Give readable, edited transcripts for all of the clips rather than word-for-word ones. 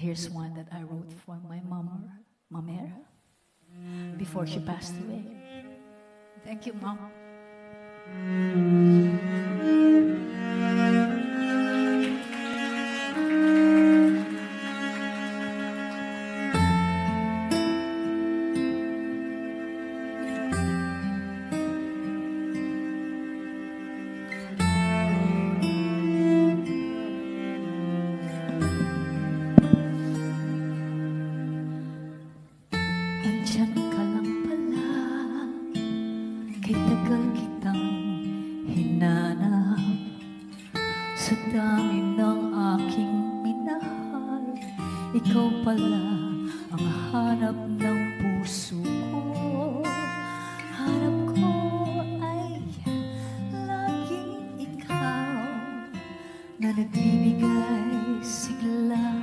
here's one that I wrote for my mom, Mamer, before she passed away. Thank you, Mom. Andiyan ka lang pala, kay tagal kitang hinanap. Sa dami ng aking minahal, ikaw pala ang hanap ng puso ko. Hanap ko ay laging ikaw, na nagbibigay sigla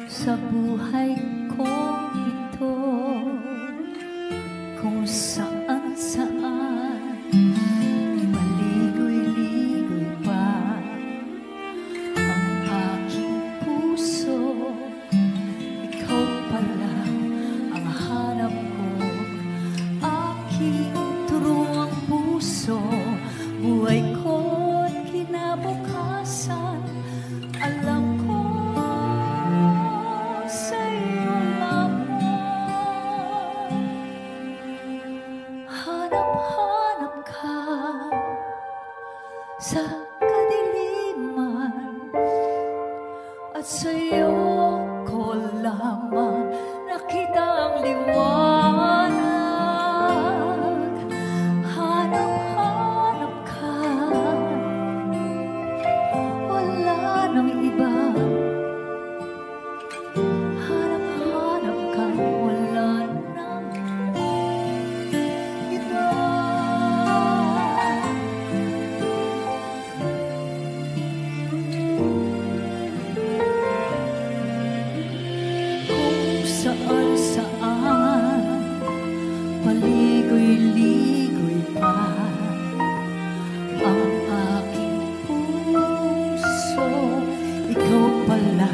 sa buhay kong ito. Kung saan maligoy-ligoy pa ang aking puso, ikaw pala ang hanap ko. Aking turuang puso, buhay ko't kinabukasan, alam ko sa'yo lamang. Hanap-hanap ka sa kadiliman, at sa'yo ko lamang nakita ang liwanag. Hanap-hanap ka, wala nang iba. Hanap-hanap ka, wala nang iba. Kung saan paligoy-ligoy pa ang aking puso, ikaw pala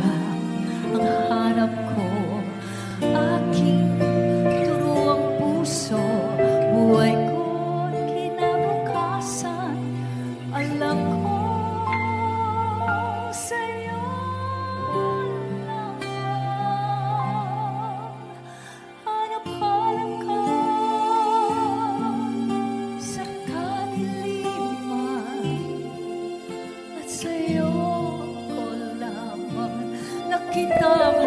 ang hanap ko. Aking turuang puso, buhay ko't kinabukasan, alam ko sa'yo lamang. Hanap-hanap ka sa kadiliman, at sa'yo ko lamang nakita ang